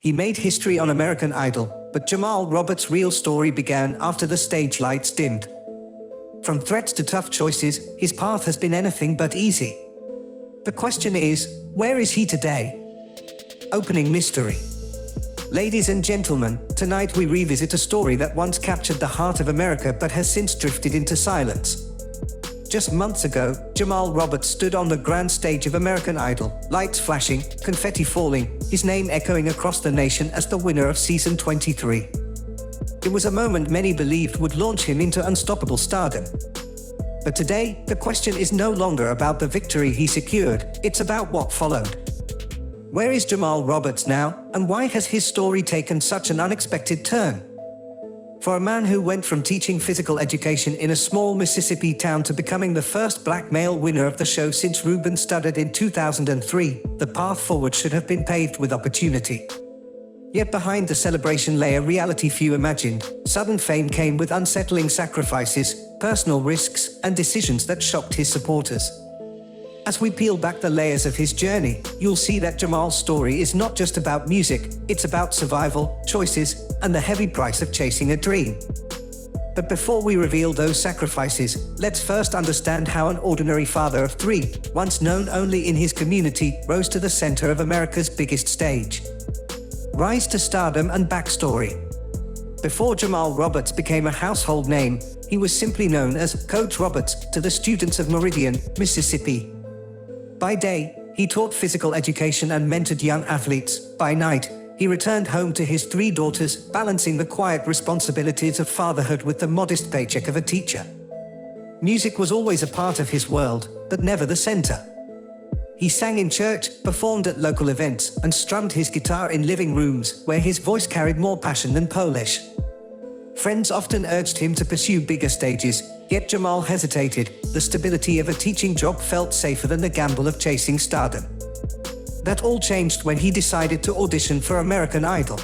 He made history on American Idol, but Jamal Roberts' real story began after the stage lights dimmed. From threats to tough choices, his path has been anything but easy. The question is, where is he today? Opening mystery. Ladies and gentlemen, tonight we revisit a story that once captured the heart of America but has since drifted into silence. Just months ago, Jamal Roberts stood on the grand stage of American Idol, lights flashing, confetti falling, his name echoing across the nation as the winner of season 23. It was a moment many believed would launch him into unstoppable stardom. But today, the question is no longer about the victory he secured, it's about what followed. Where is Jamal Roberts now, and why has his story taken such an unexpected turn? For a man who went from teaching physical education in a small Mississippi town to becoming the first black male winner of the show since Reuben Studdard in 2003, the path forward should have been paved with opportunity. Yet behind the celebration lay a reality few imagined. Sudden fame came with unsettling sacrifices, personal risks, and decisions that shocked his supporters. As we peel back the layers of his journey, you'll see that Jamal's story is not just about music, it's about survival, choices, and the heavy price of chasing a dream. But before we reveal those sacrifices, let's first understand how an ordinary father of three, once known only in his community, rose to the center of America's biggest stage. Rise to stardom and backstory. Before Jamal Roberts became a household name, he was simply known as Coach Roberts to the students of Meridian, Mississippi. By day, he taught physical education and mentored young athletes. By night, he returned home to his three daughters, balancing the quiet responsibilities of fatherhood with the modest paycheck of a teacher. Music was always a part of his world, but never the center. He sang in church, performed at local events, and strummed his guitar in living rooms, where his voice carried more passion than polish. Friends often urged him to pursue bigger stages, yet Jamal hesitated. The stability of a teaching job felt safer than the gamble of chasing stardom. That all changed when he decided to audition for American Idol.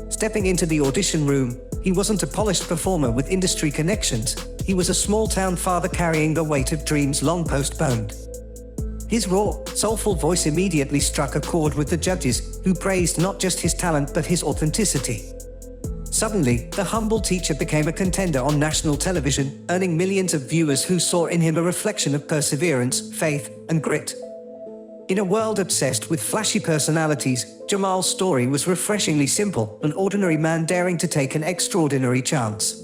Stepping into the audition room, he wasn't a polished performer with industry connections, he was a small-town father carrying the weight of dreams long postponed. His raw, soulful voice immediately struck a chord with the judges, who praised not just his talent but his authenticity. Suddenly, the humble teacher became a contender on national television, earning millions of viewers who saw in him a reflection of perseverance, faith, and grit. In a world obsessed with flashy personalities, Jamal's story was refreshingly simple, an ordinary man daring to take an extraordinary chance.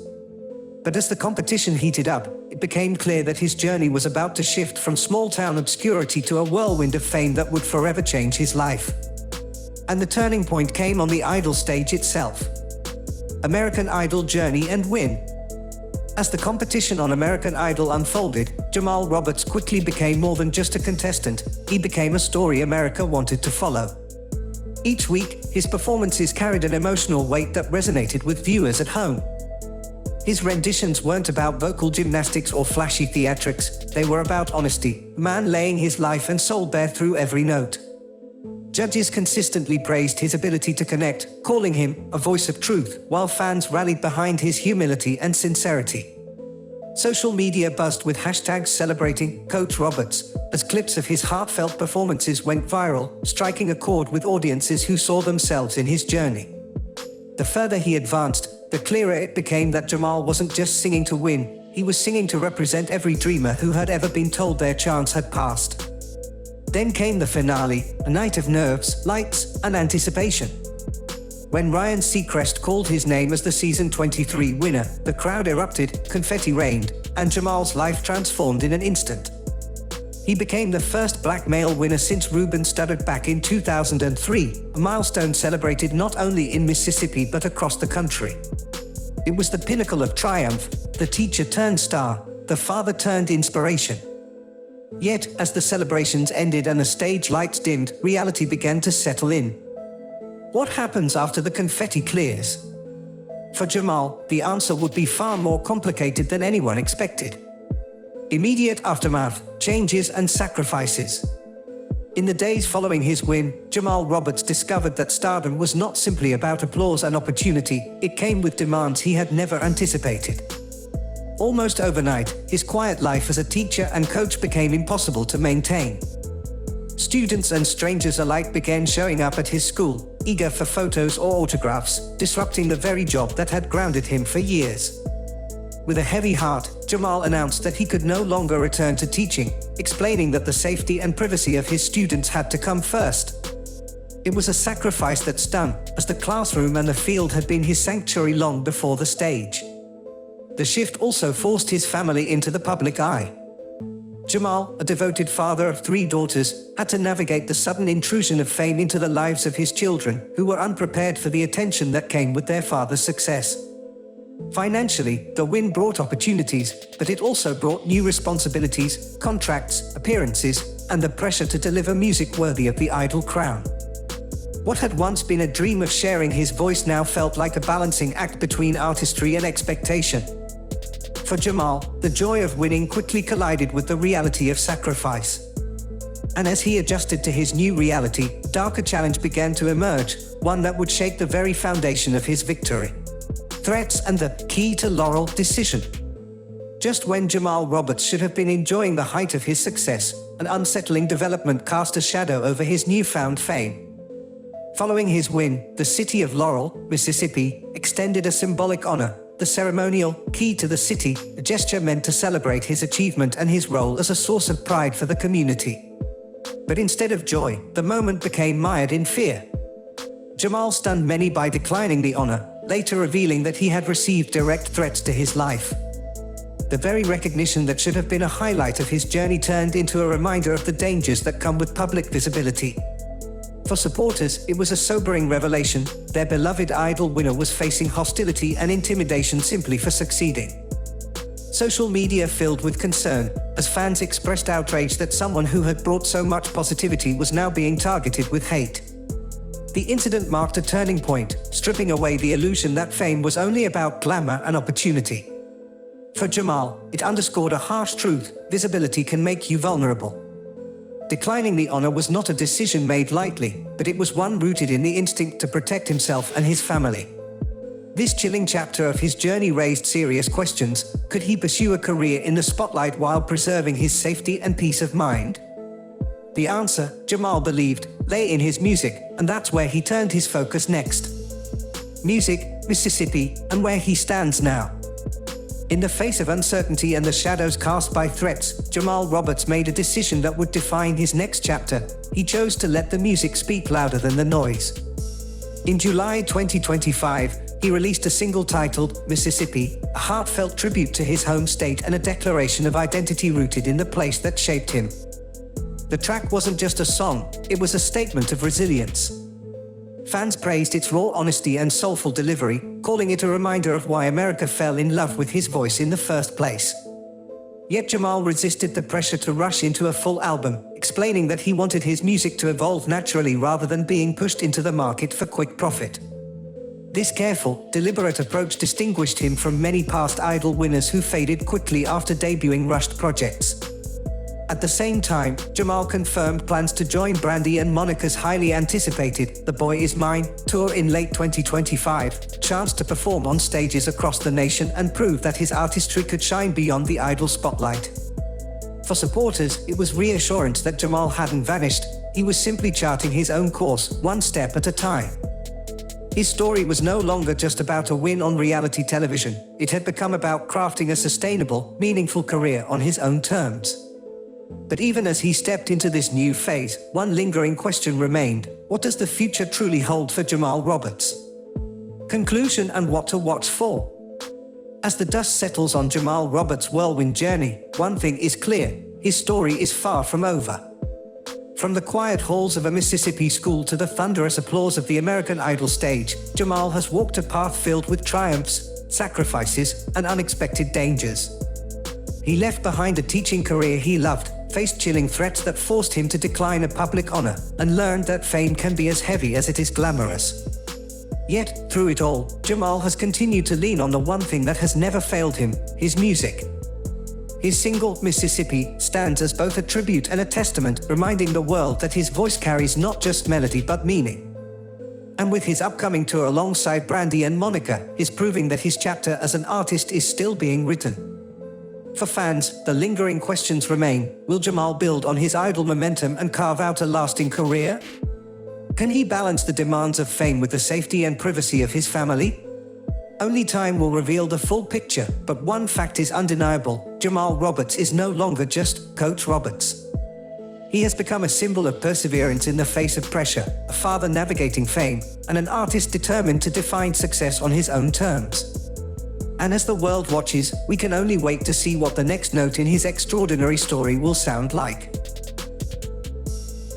But as the competition heated up, it became clear that his journey was about to shift from small-town obscurity to a whirlwind of fame that would forever change his life. And the turning point came on the Idol stage itself. American Idol Journey and Win. As the competition on American Idol unfolded, Jamal Roberts quickly became more than just a contestant, he became a story America wanted to follow. Each week, his performances carried an emotional weight that resonated with viewers at home. His renditions weren't about vocal gymnastics or flashy theatrics, they were about honesty, a man laying his life and soul bare through every note. Judges consistently praised his ability to connect, calling him a voice of truth, while fans rallied behind his humility and sincerity. Social media buzzed with hashtags celebrating Coach Roberts, as clips of his heartfelt performances went viral, striking a chord with audiences who saw themselves in his journey. The further he advanced, the clearer it became that Jamal wasn't just singing to win, he was singing to represent every dreamer who had ever been told their chance had passed. Then came the finale, a night of nerves, lights, and anticipation. When Ryan Seacrest called his name as the season 23 winner, the crowd erupted, confetti rained, and Jamal's life transformed in an instant. He became the first black male winner since Reuben Studdard back in 2003, a milestone celebrated not only in Mississippi but across the country. It was the pinnacle of triumph, the teacher turned star, the father turned inspiration. Yet, as the celebrations ended and the stage lights dimmed, reality began to settle in. What happens after the confetti clears? For Jamal, the answer would be far more complicated than anyone expected. Immediate aftermath, changes and sacrifices. In the days following his win, Jamal Roberts discovered that stardom was not simply about applause and opportunity, it came with demands he had never anticipated. Almost overnight, his quiet life as a teacher and coach became impossible to maintain. Students and strangers alike began showing up at his school, eager for photos or autographs, disrupting the very job that had grounded him for years. With a heavy heart, Jamal announced that he could no longer return to teaching, explaining that the safety and privacy of his students had to come first. It was a sacrifice that stung, as the classroom and the field had been his sanctuary long before the stage. The shift also forced his family into the public eye. Jamal, a devoted father of 3 daughters, had to navigate the sudden intrusion of fame into the lives of his children, who were unprepared for the attention that came with their father's success. Financially, the win brought opportunities, but it also brought new responsibilities, contracts, appearances, and the pressure to deliver music worthy of the idol crown. What had once been a dream of sharing his voice now felt like a balancing act between artistry and expectation. For Jamal, the joy of winning quickly collided with the reality of sacrifice. And as he adjusted to his new reality, a darker challenge began to emerge, one that would shake the very foundation of his victory. Threats and the key to Laurel decision. Just when Jamal Roberts should have been enjoying the height of his success, an unsettling development cast a shadow over his newfound fame. Following his win, the city of Laurel, Mississippi, extended a symbolic honor, the ceremonial key to the city, a gesture meant to celebrate his achievement and his role as a source of pride for the community. But instead of joy, the moment became mired in fear. Jamal stunned many by declining the honor, later revealing that he had received direct threats to his life. The very recognition that should have been a highlight of his journey turned into a reminder of the dangers that come with public visibility. For supporters, it was a sobering revelation. Their beloved idol winner was facing hostility and intimidation simply for succeeding. Social media filled with concern, as fans expressed outrage that someone who had brought so much positivity was now being targeted with hate. The incident marked a turning point, stripping away the illusion that fame was only about glamour and opportunity. For Jamal, it underscored a harsh truth: visibility can make you vulnerable. Declining the honor was not a decision made lightly, but it was one rooted in the instinct to protect himself and his family. This chilling chapter of his journey raised serious questions. Could he pursue a career in the spotlight while preserving his safety and peace of mind? The answer, Jamal believed, lay in his music, and that's where he turned his focus next. Music, Mississippi, and where he stands now. In the face of uncertainty and the shadows cast by threats, Jamal Roberts made a decision that would define his next chapter. He chose to let the music speak louder than the noise. In July 2025, he released a single titled Mississippi, a heartfelt tribute to his home state and a declaration of identity rooted in the place that shaped him. The track wasn't just a song, it was a statement of resilience. Fans praised its raw honesty and soulful delivery, calling it a reminder of why America fell in love with his voice in the first place. Yet Jamal resisted the pressure to rush into a full album, explaining that he wanted his music to evolve naturally rather than being pushed into the market for quick profit. This careful, deliberate approach distinguished him from many past idol winners who faded quickly after debuting rushed projects. At the same time, Jamal confirmed plans to join Brandy Monica's highly anticipated The Boy Is Mine tour in late 2025, a chance to perform on stages across the nation and prove that his artistry could shine beyond the idol spotlight. For supporters, it was reassurance that Jamal hadn't vanished. He was simply charting his own course, one step at a time. His story was no longer just about a win on reality television. It had become about crafting a sustainable, meaningful career on his own terms. But even as he stepped into this new phase, one lingering question remained: what does the future truly hold for Jamal Roberts? Conclusion and what to watch for. As the dust settles on Jamal Roberts' whirlwind journey, one thing is clear: his story is far from over. From the quiet halls of a Mississippi school to the thunderous applause of the American Idol stage, Jamal has walked a path filled with triumphs, sacrifices, and unexpected dangers. He left behind a teaching career he loved, faced chilling threats that forced him to decline a public honor, and learned that fame can be as heavy as it is glamorous. Yet, through it all, Jamal has continued to lean on the one thing that has never failed him: his music. His single, Mississippi, stands as both a tribute and a testament, reminding the world that his voice carries not just melody but meaning. And with his upcoming tour alongside Brandy Monica, he's proving that his chapter as an artist is still being written. For fans, the lingering questions remain: will Jamal build on his idol momentum and carve out a lasting career? Can he balance the demands of fame with the safety and privacy of his family? Only time will reveal the full picture, but one fact is undeniable: Jamal Roberts is no longer just Coach Roberts. He has become a symbol of perseverance in the face of pressure, a father navigating fame, and an artist determined to define success on his own terms. And as the world watches, we can only wait to see what the next note in his extraordinary story will sound like.